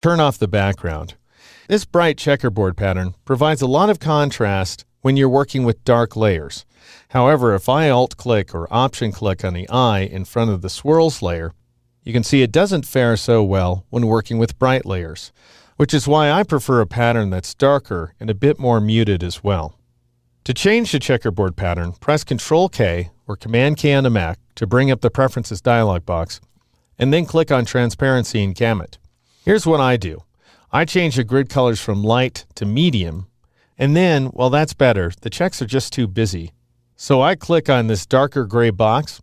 Turn off the background. This bright checkerboard pattern provides a lot of contrast when you're working with dark layers. However, if I Alt-click or Option-click on the eye in front of the swirls layer, you can see it doesn't fare so well when working with bright layers, which is why I prefer a pattern that's darker and a bit more muted as well. To change the checkerboard pattern, press Ctrl-K or Command-K on the Mac to bring up the Preferences dialog box, and then click on Transparency and Gamut. Here's what I do. I change the grid colors from light to medium, and then, well, that's better. The checks are just too busy. So I click on this darker gray box,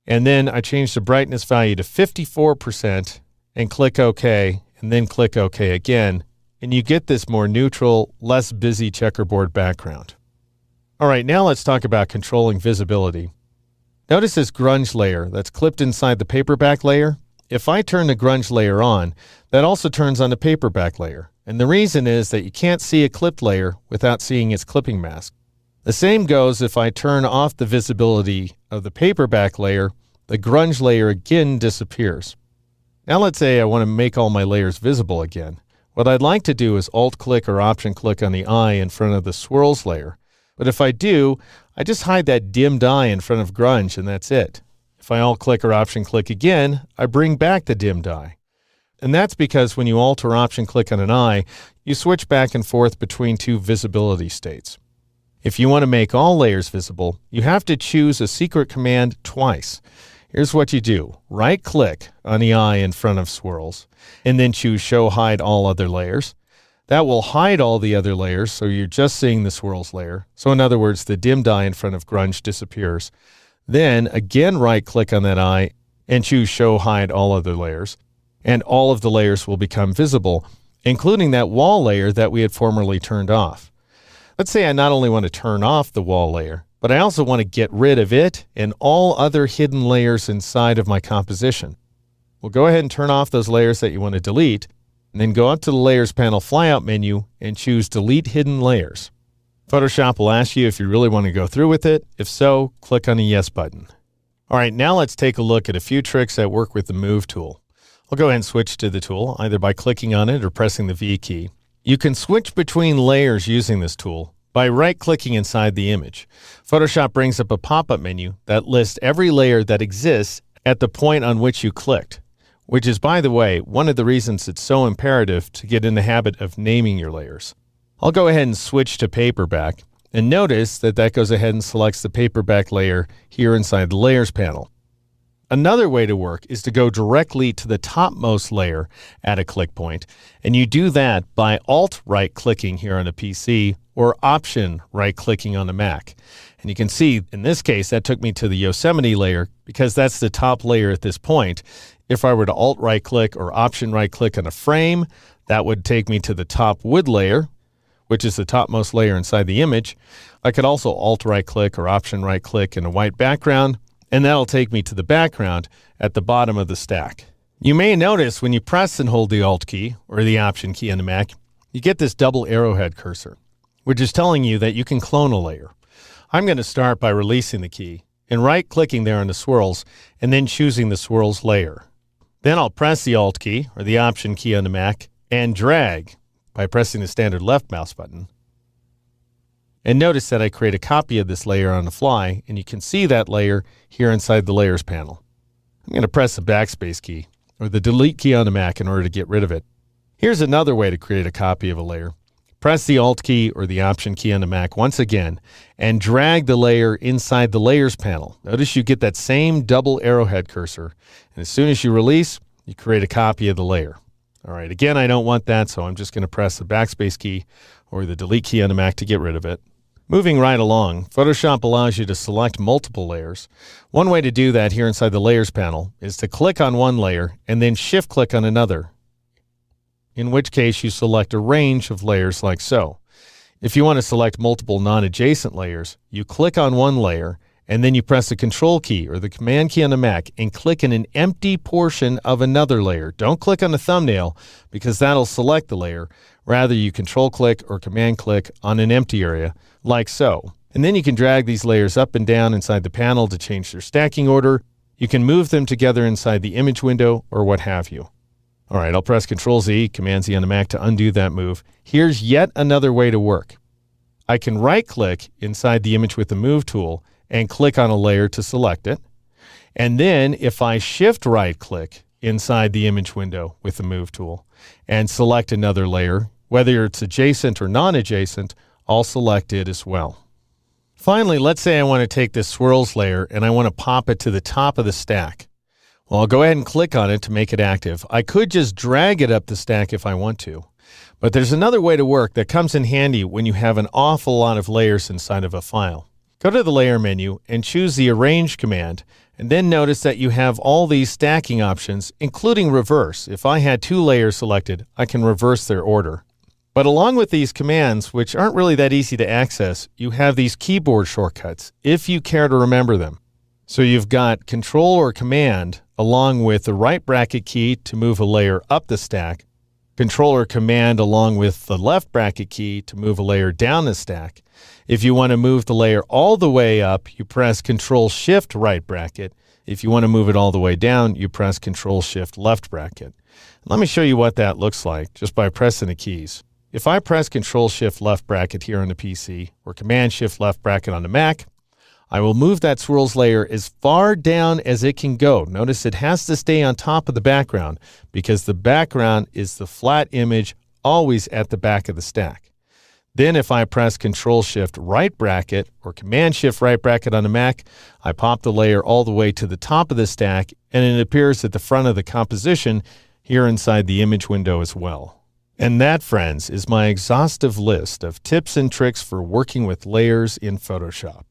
and then I change the brightness value to 54% and click OK, and then click OK again, and you get this more neutral, less busy checkerboard background. All right, now let's talk about controlling visibility. Notice this grunge layer that's clipped inside the paperback layer. If I turn the grunge layer on, that also turns on the paperback layer. And the reason is that you can't see a clipped layer without seeing its clipping mask. The same goes if I turn off the visibility of the paperback layer, the grunge layer again disappears. Now let's say I want to make all my layers visible again. What I'd like to do is Alt-click or Option-click on the eye in front of the swirls layer. But if I do, I just hide that dimmed eye in front of grunge and that's it. If I Alt-click or Option-click again, I bring back the dimmed eye. And that's because when you Alt or Option-click on an eye, you switch back and forth between two visibility states. If you want to make all layers visible, you have to choose a secret command twice. Here's what you do. Right-click on the eye in front of swirls, and then choose Show Hide All Other Layers. That will hide all the other layers, so you're just seeing the swirls layer. So in other words, the dimmed eye in front of grunge disappears. Then again right-click on that eye and choose Show Hide All Other Layers. And all of the layers will become visible, including that wall layer that we had formerly turned off. Let's say I not only want to turn off the wall layer, but I also want to get rid of it and all other hidden layers inside of my composition. Well, go ahead and turn off those layers that you want to delete, and then go up to the Layers panel flyout menu and choose Delete Hidden Layers. Photoshop will ask you if you really want to go through with it. If so, click on the Yes button. All right, now let's take a look at a few tricks that work with the Move tool. I'll go ahead and switch to the tool, either by clicking on it or pressing the V key. You can switch between layers using this tool by right-clicking inside the image. Photoshop brings up a pop-up menu that lists every layer that exists at the point on which you clicked, which is, by the way, one of the reasons it's so imperative to get in the habit of naming your layers. I'll go ahead and switch to paperback, and notice that that goes ahead and selects the paperback layer here inside the Layers panel. Another way to work is to go directly to the topmost layer at a click point, and you do that by Alt right-clicking here on a PC or Option right-clicking on the Mac. And you can see, in this case, that took me to the Yosemite layer because that's the top layer at this point. If I were to Alt right-click or Option right-click on a frame, that would take me to the top wood layer, which is the topmost layer inside the image. I could also Alt right-click or Option right-click in a white background, and that'll take me to the background at the bottom of the stack. You may notice when you press and hold the Alt key or the Option key on the Mac, you get this double arrowhead cursor, which is telling you that you can clone a layer. I'm going to start by releasing the key and right-clicking there on the swirls and then choosing the swirls layer. Then I'll press the Alt key or the Option key on the Mac and drag by pressing the standard left mouse button. And notice that I create a copy of this layer on the fly, and you can see that layer here inside the Layers panel. I'm going to press the backspace key or the delete key on the Mac in order to get rid of it. Here's another way to create a copy of a layer. Press the Alt key or the Option key on the Mac once again and drag the layer inside the Layers panel. Notice you get that same double arrowhead cursor, and as soon as you release, you create a copy of the layer. All right, again, I don't want that, so I'm just going to press the backspace key or the delete key on the Mac to get rid of it. Moving right along, Photoshop allows you to select multiple layers. One way to do that here inside the Layers panel is to click on one layer and then shift-click on another, in which case you select a range of layers like so. If you want to select multiple non-adjacent layers, you click on one layer and then you press the Control key or the Command key on the Mac and click in an empty portion of another layer. Don't click on the thumbnail because that'll select the layer. Rather, you Control-click or Command-click on an empty area, like so. And then you can drag these layers up and down inside the panel to change their stacking order. You can move them together inside the image window or what have you. All right, I'll press Control Z, Command Z on the Mac to undo that move. Here's yet another way to work. I can right-click inside the image with the Move tool and click on a layer to select it. And then if I shift right-click inside the image window with the Move tool and select another layer, whether it's adjacent or non-adjacent, I'll select it as well. Finally, let's say I want to take this swirls layer and I want to pop it to the top of the stack. Well, I'll go ahead and click on it to make it active. I could just drag it up the stack if I want to. But there's another way to work that comes in handy when you have an awful lot of layers inside of a file. Go to the Layer menu and choose the Arrange command, and then notice that you have all these stacking options, including reverse. If I had 2 layers selected, I can reverse their order. But along with these commands, which aren't really that easy to access, you have these keyboard shortcuts, if you care to remember them. So you've got Control or Command, along with the right bracket key to move a layer up the stack, Control or Command along with the left bracket key to move a layer down the stack. If you want to move the layer all the way up, you press Control-Shift right bracket. If you want to move it all the way down, you press Control-Shift left bracket. Let me show you what that looks like just by pressing the keys. If I press Control-Shift left bracket here on the PC or Command-Shift left bracket on the Mac, I will move that swirls layer as far down as it can go. Notice it has to stay on top of the background because the background is the flat image always at the back of the stack. Then if I press Control-Shift right bracket or Command-Shift right bracket on the Mac, I pop the layer all the way to the top of the stack and it appears at the front of the composition here inside the image window as well. And that, friends, is my exhaustive list of tips and tricks for working with layers in Photoshop.